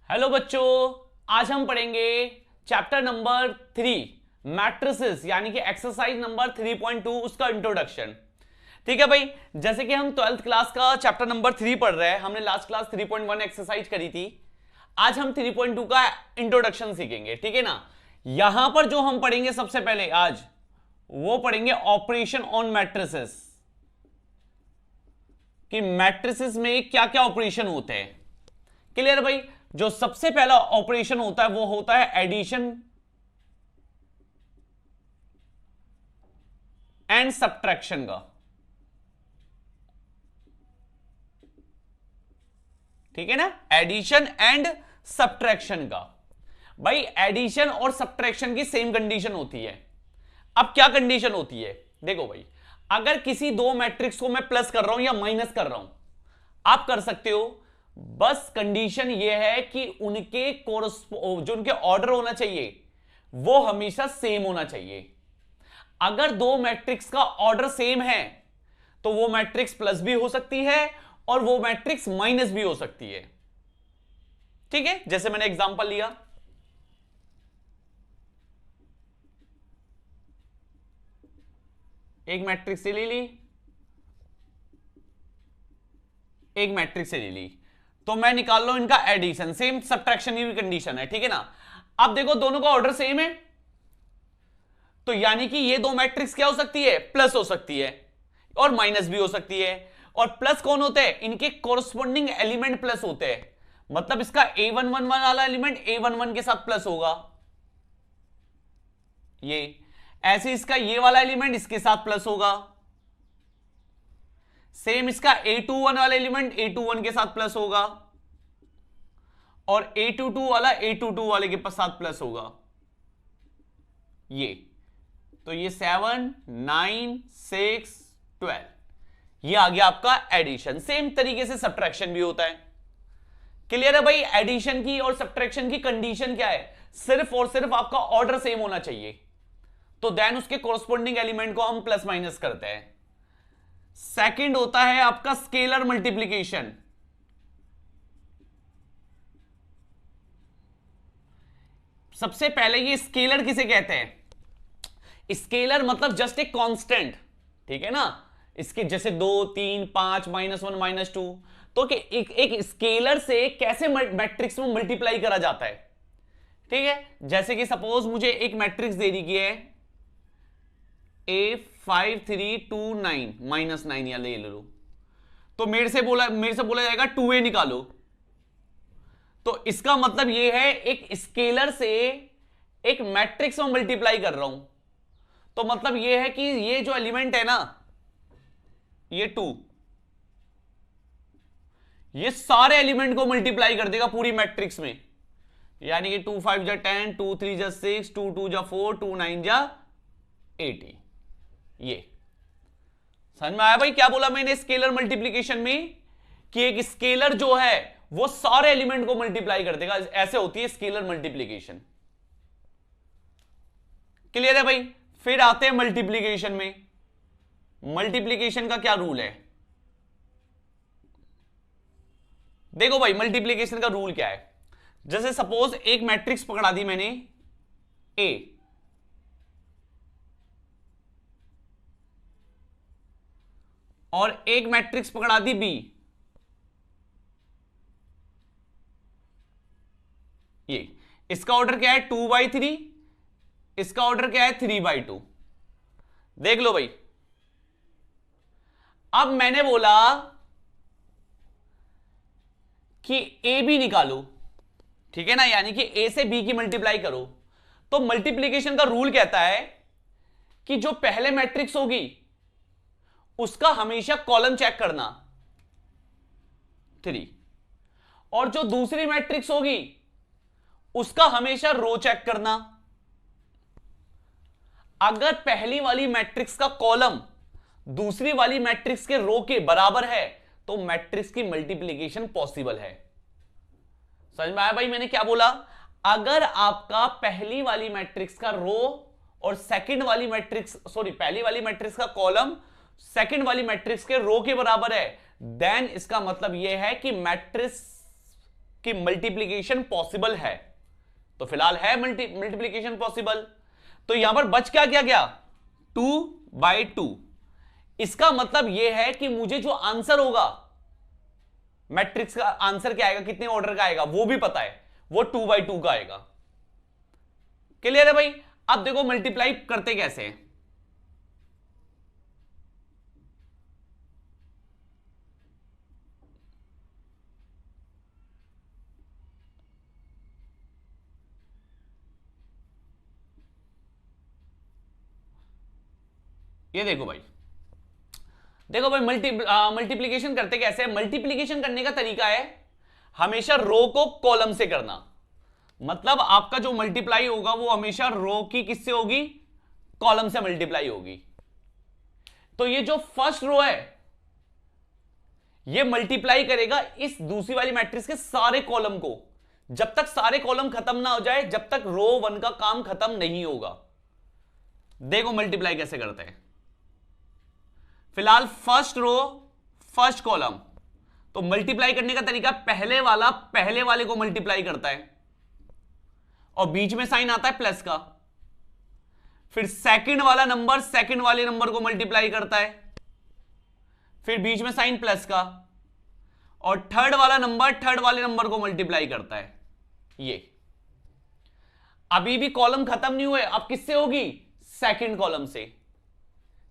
Hello बच्चों, आज हम पढ़ेंगे चैप्टर नंबर 3 मैट्रिसेस यानी कि एक्सरसाइज नंबर 3.2 उसका इंट्रोडक्शन। ठीक है भाई, जैसे कि हम 12th क्लास का चैप्टर नंबर 3 पढ़ रहे हैं। हमने लास्ट क्लास 3.1 एक्सरसाइज करी थी। आज हम 3.2 का इंट्रोडक्शन सीखेंगे, ठीक है ना। यहां पर जो हम पढ़ेंगे सबसे पहले आज वो पढ़ेंगे ऑपरेशन ऑन मैट्रिसेस, कि मैट्रिसेस में क्या क्या ऑपरेशन होते हैं। क्लियर भाई। जो सबसे पहला ऑपरेशन होता है वो होता है एडिशन एंड सब्ट्रैक्शन का। ठीक है ना, एडिशन एंड सब्ट्रैक्शन का। भाई एडिशन और सब्ट्रैक्शन की सेम कंडीशन होती है। अब क्या कंडीशन होती है, देखो भाई, अगर किसी दो मैट्रिक्स को मैं प्लस कर रहा हूं या माइनस कर रहा हूं, आप कर सकते हो। बस कंडीशन यह है कि उनके जो उनके ऑर्डर होना चाहिए वो हमेशा सेम होना चाहिए। अगर दो मैट्रिक्स का ऑर्डर सेम है तो वो मैट्रिक्स प्लस भी हो सकती है और वो मैट्रिक्स माइनस भी हो सकती है। ठीक है, जैसे मैंने एग्जांपल लिया, एक मैट्रिक्स से ले ली, एक मैट्रिक्स से ले ली, तो मैं निकाल लो इनका एडिशन। सेम सब्ट्रैक्शन की भी कंडीशन है, ठीक है ना। अब देखो दोनों का ऑर्डर सेम है, तो यानी कि ये दो मैट्रिक्स क्या हो सकती है, प्लस हो सकती है और माइनस भी हो सकती है। और प्लस कौन होते हैं, इनके कोरस्पोंडिंग एलिमेंट प्लस होते हैं। मतलब इसका A11 वाला एलिमेंट A11 के साथ प्लस होगा, ये ऐसे इसका ये वाला एलिमेंट इसके साथ प्लस होगा। सेम इसका A21 वाला एलिमेंट A21 के साथ प्लस होगा और A22 वाला A22 वाले के साथ प्लस होगा। ये तो ये 7 9 6 12 ये आ गया आपका एडिशन। सेम तरीके से सब्ट्रैक्शन भी होता है। क्लियर है भाई। एडिशन की और सब्ट्रैक्शन की कंडीशन क्या है, सिर्फ और सिर्फ आपका ऑर्डर सेम होना चाहिए, तो देन उसके कोरस्पोंडिंग एलिमेंट को हम प्लस माइनस करते हैं। सेकंड होता है आपका स्केलर मल्टीप्लिकेशन। सबसे पहले ये स्केलर किसे कहते हैं, स्केलर मतलब जस्ट एक कांस्टेंट, ठीक है ना। इसके जैसे 2 3 5 -1 -2, तो कि एक स्केलर से कैसे मैट्रिक्स में मल्टीप्लाई करा जाता है। ठीक है, जैसे कि सपोज मुझे एक मैट्रिक्स दे दी गई है A5329 -9 या ले लो, तो मेरे से बोला जाएगा 2A निकालो। तो इसका मतलब यह है एक स्केलर से एक मैट्रिक्स में मल्टीप्लाई कर रहा हूं, तो मतलब यह है कि ये जो एलिमेंट है ना, ये 2, ये सारे एलिमेंट को मल्टीप्लाई कर देगा पूरी मैट्रिक्स में। यानी कि 2 5 जा 10, 2 3 जा 6, 2 2 जा 4, 2 9 जा 80। ये समझ में आया भाई क्या बोला मैंने स्केलर मल्टीप्लिकेशन में, कि एक स्केलर जो है वो सारे एलिमेंट को मल्टीप्लाई कर देगा। ऐसे होती है स्केलर मल्टीप्लिकेशन। क्लियर है भाई। फिर आते हैं मल्टीप्लिकेशन में। मल्टीप्लिकेशन का क्या रूल है, देखो भाई मल्टीप्लिकेशन का रूल क्या है। जैसे सपोज एक मैट्रिक्स पकड़ा दी मैंने A, और एक मैट्रिक्स पकड़ा दी B। ये इसका ऑर्डर क्या है 2/3, इसका ऑर्डर क्या है 3/2। देख लो भाई, अब मैंने बोला कि A भी निकालो, ठीक है ना, यानी कि A से B की मल्टीप्लाई करो। तो मल्टीप्लिकेशन का रूल कहता है कि जो पहले मैट्रिक्स होगी उसका हमेशा कॉलम चेक करना 3, और जो दूसरी मैट्रिक्स होगी उसका हमेशा रो चेक करना। अगर पहली वाली मैट्रिक्स का कॉलम दूसरी वाली मैट्रिक्स के रो के बराबर है तो मैट्रिक्स की मल्टीप्लिकेशन पॉसिबल है। समझ में आया भाई मैंने क्या बोला। अगर आपका पहली वाली मैट्रिक्स का रो और सेकंड वाली मैट्रिक्स पहली वाली मैट्रिक्स का कॉलम सेकंड वाली मैट्रिक्स के रो के बराबर है, देन इसका मतलब यह है कि मैट्रिक्स कि मल्टीप्लीकेशन पॉसिबल है, तो फिलहाल है मल्टीप्लीकेशन पॉसिबल। तो यहां पर बच क्या क्या गया, 2/2। इसका मतलब यह है कि मुझे जो आंसर होगा, मैट्रिक्स का आंसर क्या आएगा, कितने ऑर्डर का आएगा वो भी पता है, वो 2/2 का आएगा। क्लियर है भाई। अब देखो मल्टीप्लाई करते कैसे हैं। ये देखो भाई, देखो भाई मल्टीप्लीकेशन करते कैसे हैं। मल्टीप्लीकेशन करने का तरीका है हमेशा रो को कॉलम से करना। मतलब आपका जो मल्टीप्लाई होगा वो हमेशा रो की किससे होगी, कॉलम से मल्टीप्लाई होगी। तो ये जो फर्स्ट रो है ये मल्टीप्लाई करेगा इस दूसरी वाली मैट्रिक्स के सारे कॉलम को, जब तक सारे कॉलम खत्म ना हो जाए, जब तक रो 1 का काम खत्म नहीं होगा। देखो मल्टीप्लाई कैसे करते हैं। फिलहाल फर्स्ट रो फर्स्ट कॉलम, तो मल्टीप्लाई करने का तरीका पहले वाला पहले वाले को मल्टीप्लाई करता है और बीच में साइन आता है प्लस का। फिर सेकंड वाला नंबर सेकंड वाले नंबर को मल्टीप्लाई करता है, फिर बीच में साइन प्लस का। और थर्ड वाला नंबर थर्ड वाले नंबर को मल्टीप्लाई करता है। ये अभी भी कॉलम खत्म नहीं हुए, अब किससे होगी, सेकंड कॉलम से।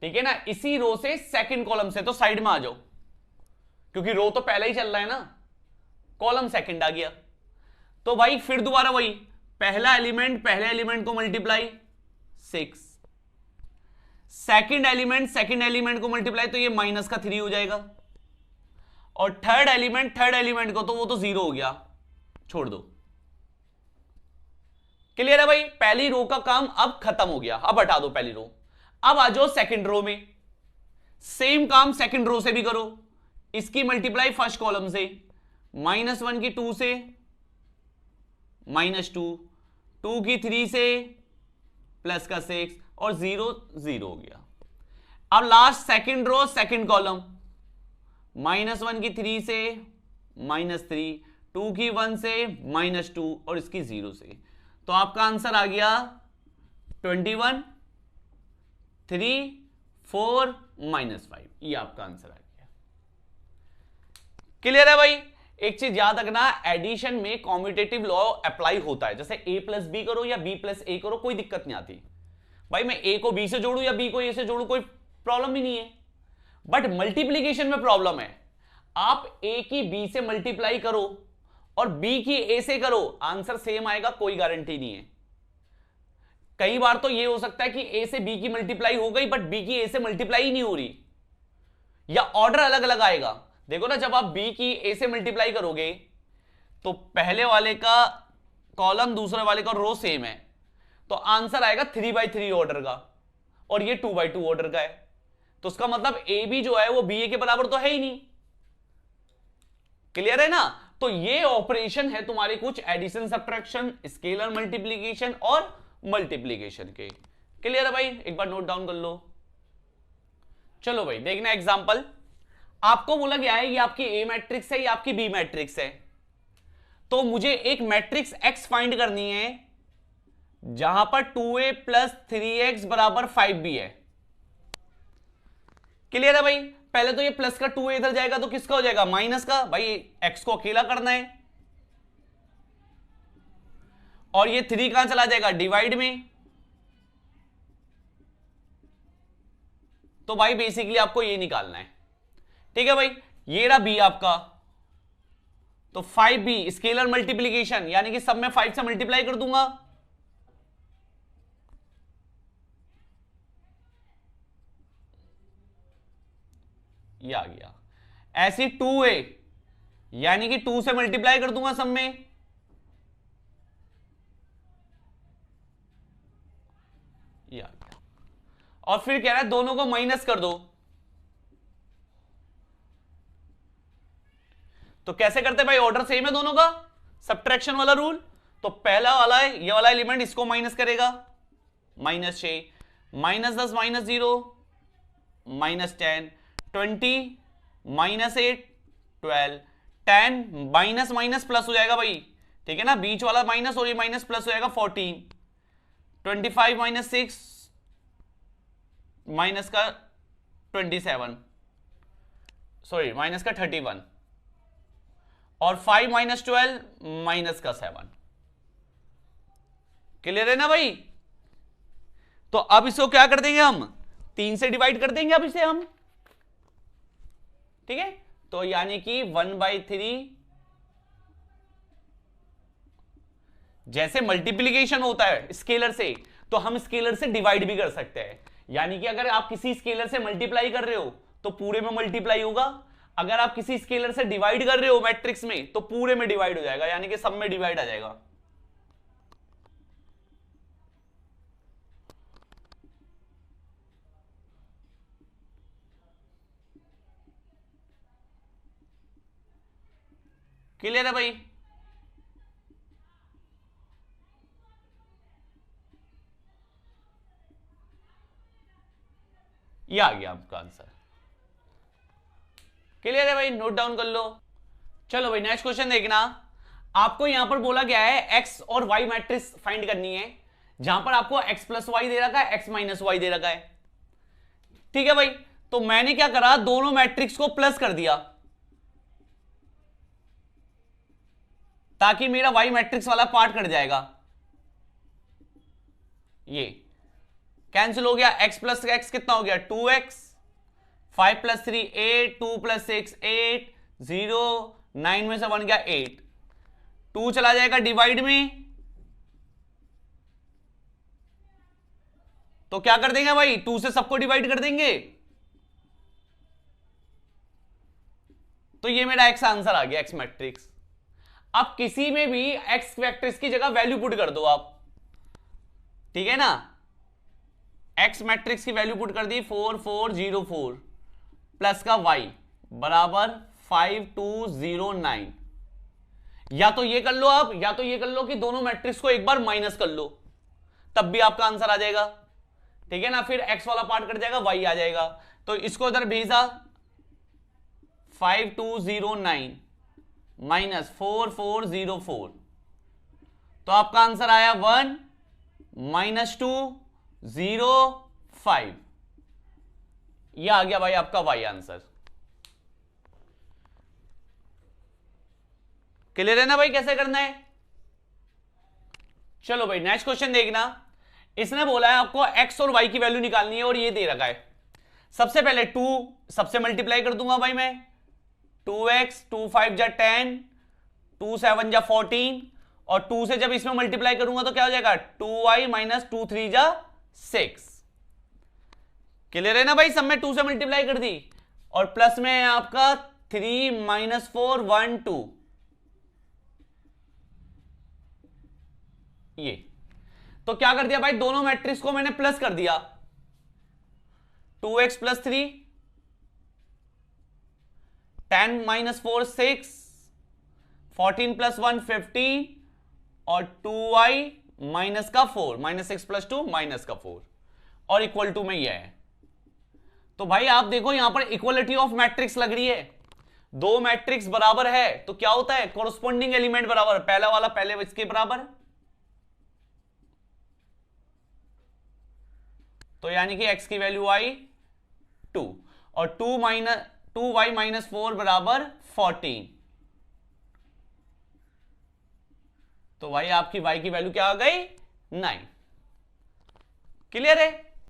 ठीक है ना, इसी रो से सेकंड कॉलम से। तो साइड में आ जाओ, क्योंकि रो तो पहले ही चल रहा है ना, कॉलम सेकंड आ गया। तो भाई फिर दोबारा वही, पहला एलिमेंट पहले एलिमेंट को मल्टीप्लाई 6, सेकंड एलिमेंट को मल्टीप्लाई, तो ये माइनस का 3 हो जाएगा। और थर्ड एलिमेंट को, तो वो तो 0 हो गया, छोड़ दो। क्लियर है भाई। पहली रो का काम अब खत्म हो गया, अब हटा दो पहली रो। अब आ जाओ सेकंड रो में, सेम काम सेकंड रो से भी करो। इसकी मल्टीप्लाई फर्स्ट कॉलम से, -1 की 2 से, -2, 2 की 3 से, प्लस का 6 और 0 0 हो गया। अब last second row second column, -1 की 3 से, -3, 2 की 1 से, -2 और इसकी 0 से। तो आपका आंसर आ गया 21, 3, 4, -5। ये आपका आंसर आ गया। क्लियर है भाई। एक चीज याद रखना, एडिशन में कॉम्यूटेटिव लॉ अप्लाई होता है। जैसे a + b करो या b + a करो, कोई दिक्कत नहीं आती भाई। मैं a को b से जोड़ू या b को a से जोड़ू, कोई प्रॉब्लम ही नहीं है। बट मल्टीप्लीकेशन में प्रॉब्लम है। आप a की b से मल्टीप्लाई करो और b की a से करो, आंसर सेम आएगा, कोई गारंटी नहीं है। कई बार तो यह हो सकता है कि a से b की मल्टीप्लाई हो गई बट b की a से मल्टीप्लाई ही नहीं हो रही, या ऑर्डर अलग अलग आएगा। देखो ना, जब आप b की a से मल्टीप्लाई करोगे तो पहले वाले का कॉलम दूसरे वाले का रो सेम है, तो आंसर आएगा 3/3 ऑर्डर का, और ये 2/2 ऑर्डर का है। तो उसका मतलब a भी जो है वो b a के बराबर तो है ही नहीं। क्लियर है ना। तो ये ऑपरेशन है तुम्हारे कुछ एडिशन, सब्ट्रैक्शन, स्केलर मल्टीप्लीकेशन और मल्टीप्लीकेशन के। क्लियर है भाई, एक बार नोट डाउन कर लो। चलो भाई देखना एग्जांपल। आपको बोला गया है ये आपकी ए मैट्रिक्स है, ये आपकी बी मैट्रिक्स है। तो मुझे एक मैट्रिक्स एक्स फाइंड करनी है जहां पर 2a + 3x = 5b है। क्लियर है भाई। पहले तो ये प्लस का 2a इधर जाएगा तो किसका हो जाएगा, माइनस का। भाई x को अकेला करना है। और ये 3 कहां चला जाएगा, डिवाइड में। तो भाई बेसिकली आपको ये निकालना है। ठीक है भाई, ये रहा b आपका। तो 5b स्केलर मल्टीप्लीकेशन, यानी कि सब में 5 से मल्टीप्लाई कर दूंगा। ये आ गया। ऐसी 2a, यानी कि 2 से मल्टीप्लाई कर दूंगा सब में। ये आ गया। और फिर कह रहा है दोनों को माइनस कर दो। तो कैसे करते भाई, ऑर्डर सेम है दोनों का, सब्ट्रैक्शन वाला रूल। तो पहला वाला है ये वाला एलिमेंट, इसको माइनस करेगा, -6, -10 -0, -10, 20, -8, 12, 10 माइनस माइनस प्लस हो जाएगा भाई, ठीक है ना, बीच वाला माइनस और ये माइनस प्लस हो जाएगा 14, 25 माइनस 6 माइनस का 27, सॉरी माइनस का 31, और 5 माइनस 12 माइनस का 7। क्लियर है ना भाई? तो अब इसको क्या कर देंगे हम, 3 से डिवाइड कर देंगे अब इसे हम, ठीक है। तो यानी कि 1/3, जैसे मल्टीप्लीकेशन होता है स्केलर से, तो हम स्केलर से डिवाइड भी कर सकते हैं। यानी कि अगर आप किसी स्केलर से मल्टीप्लाई कर रहे हो तो पूरे में मल्टीप्लाई होगा, अगर आप किसी स्केलर से डिवाइड कर रहे हो मैट्रिक्स में तो पूरे में डिवाइड हो जाएगा, यानी कि सब में डिवाइड आ जाएगा। क्लियर है भाई? ये आ गया आपका आंसर। क्लियर है भाई? नोट डाउन कर लो। चलो भाई नेक्स्ट क्वेश्चन देखना। आपको यहां पर बोला गया है एक्स और वाई मैट्रिक्स फाइंड करनी है, जहां पर आपको एक्स प्लस वाई दे रखा है, एक्स माइनस वाई दे रखा है, ठीक है भाई। तो मैंने क्या करा, दोनों मैट्रिक्स को प्लस कर दिया ताकि मेरा वाई मैट्रिक्स वाला पार्ट कट जाएगा, ये कैंसिल हो गया। एक्स प्लस एक्स कितना हो गया, 2x, 5 प्लस 3 8, 2 प्लस 6 8, 0, 9 में से 1 गया 8, 2 चला जाएगा डिवाइड में, तो क्या कर देंगे भाई, 2 से सबको डिवाइड कर देंगे, तो ये मेरा एक्स आंसर आ गया, एक्स मैट्रिक्स। अब किसी में भी एक्स मैट्रिक्स की जगह वैल्यू पुट कर दो आप, ठीक है ना। एक्स मैट्रिक्स की वैल्यू पुट कर दी 4 4 0 4 प्लस का y बराबर 5 2 0 9। या तो ये कर लो आप, या तो ये कर लो कि दोनों मैट्रिक्स को एक बार माइनस कर लो, तब भी आपका आंसर आ जाएगा, ठीक है ना। फिर x वाला पार्ट कट जाएगा, y आ जाएगा, तो इसको इधर भेजा 5 2 0 9 माइनस 4 4 0 4, तो आपका आंसर आया 1 माइनस 2 0 5। यह आ गया भाई आपका वाई आंसर। क्लियर है ना भाई कैसे करना है? चलो भाई नेक्स्ट क्वेश्चन देखना। इसने बोला है आपको एक्स और वाई की वैल्यू निकालनी है और ये दे रखा है। सबसे पहले 2 सबसे मल्टीप्लाई कर दूंगा भाई मैं, 2x 2 5 जा 10, 2 7 जा 14, और 2 से जब इसमें मल्टीप्लाई करूंगा तो क्या हो जाएगा, 2y माइनस 2 3 जा 6। क्लियर है ना भाई? सब में 2 से मल्टीप्लाई कर दी, और प्लस में है आपका 3 माइनस 4 1 2, ये तो क्या कर दिया भाई, दोनों मैट्रिक्स को मैंने प्लस कर दिया, 2x प्लस 3, 10 माइनस 4 6, 14 प्लस 1 15, और 2y माइनस का 4, माइनस 6 प्लस 2 माइनस का 4, और इक्वल टू में यह है। तो भाई आप देखो यहां पर इक्वलिटी ऑफ मैट्रिक्स लग रही है, दो मैट्रिक्स बराबर है तो क्या होता है, कोरोस्पोंडिंग एलिमेंट बराबर, पहला वाला पहले इसके बराबर, तो यानी कि x की वैल्यू आई 2, और 2y माइनस 4 बराबर 14, तो भाई आपकी y की वैल्यू क्या आ गई, 9। क्लियर है?